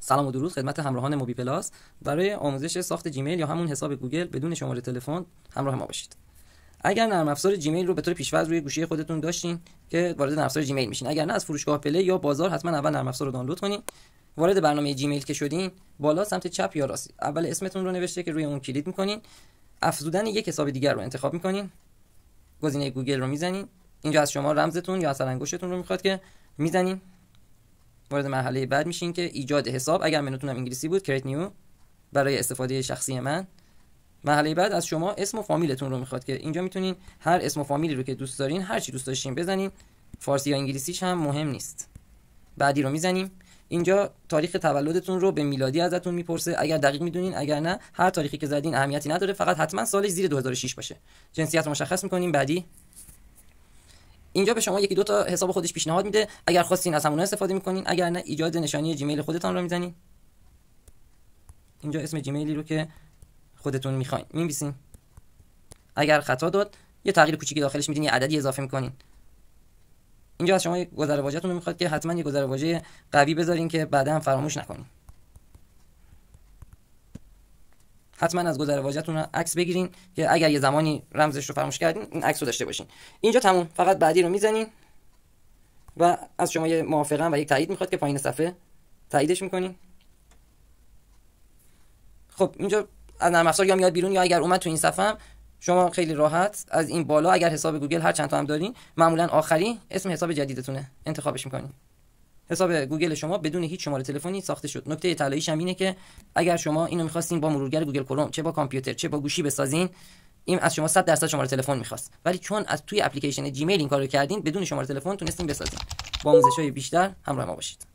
سلام و درود خدمت همراهان موبی پلاس. برای آموزش ساخت جیمیل یا همون حساب گوگل بدون شماره تلفن همراه ما باشید. اگر نرم افزار جیمیل رو به طور پیش‌فرض روی گوشی خودتون داشتین که وارد نرم افزار جیمیل میشین، اگر نه از فروشگاه پلی یا بازار حتما اول نرم افزار رو دانلود کنین. وارد برنامه جیمیل که شدین، بالا سمت چپ یا راست اول اسمتون رو نوشته که روی اون کلیک می‌کنین. افزودن یک حساب دیگر رو انتخاب می‌کنین. گزینه گوگل رو می‌زنین. اینجا از شما رمزتون یا اثر انگشتتون رو می‌خواد که می‌زنین. وارد مرحله بعد میشین که ایجاد حساب، اگر منوتون هم انگلیسی بود کریت نیو برای استفاده شخصی من. مرحله بعد از شما اسم و فامیلتون رو میخواد که اینجا میتونین هر اسم و فامیلی رو که دوست دارین هر چی دوست داشتین بزنین، فارسی یا انگلیسیش هم مهم نیست. بعدی رو میزنیم. اینجا تاریخ تولدتون رو به میلادی ازتون میپرسه، اگر دقیق میدونین، اگر نه هر تاریخی که زدین اهمیتی نداره، فقط حتما سالش زیر 2006 باشه. جنسیت رو مشخص میکنین. بعدی. اینجا به شما یکی دو تا حساب خودش پیشنهاد میده، اگر خواستین از همون استفاده میکنین، اگر نه ایجاد نشانی جیمیل خودتون رو میزنین. اینجا اسم جیمیلی رو که خودتون میخواین می‌نویسین. اگر خطا داد یه تغییر کوچیکی داخلش میدین، یه عددی اضافه میکنین. اینجا از شما گذر واژه‌تون رو میخواد که حتما یه گذر واژه قوی بذارین که بعدا هم فراموش نکنین. حتما از گذر واژه‌تون عکس بگیرین که اگر یه زمانی رمزش رو فراموش کردین این عکس رو داشته باشین. اینجا تموم. فقط بعدی رو میزنین و از شما یه موافقه و یک تایید میخواد که پایین صفحه تاییدش میکنین. خب اینجا از نرم افزار یا میاد بیرون یا اگر اومد تو این صفحه هم شما خیلی راحت از این بالا اگر حساب گوگل هر چند تا هم دارین، معمولا آخری اسم حساب جدیدتونه انتخابش میکنین. حساب گوگل شما بدون هیچ شماره تلفنی ساخته شد. نکته طلاییش هم اینه که اگر شما اینو می‌خواستین با مرورگر گوگل کروم چه با کامپیوتر چه با گوشی بسازین، این از شما 100% شماره تلفن می‌خواست، ولی چون از توی اپلیکیشن جیمیل این کارو کردین بدون شماره تلفن تونستین بسازین. با آموزش‌های بیشتر همراه ما باشید.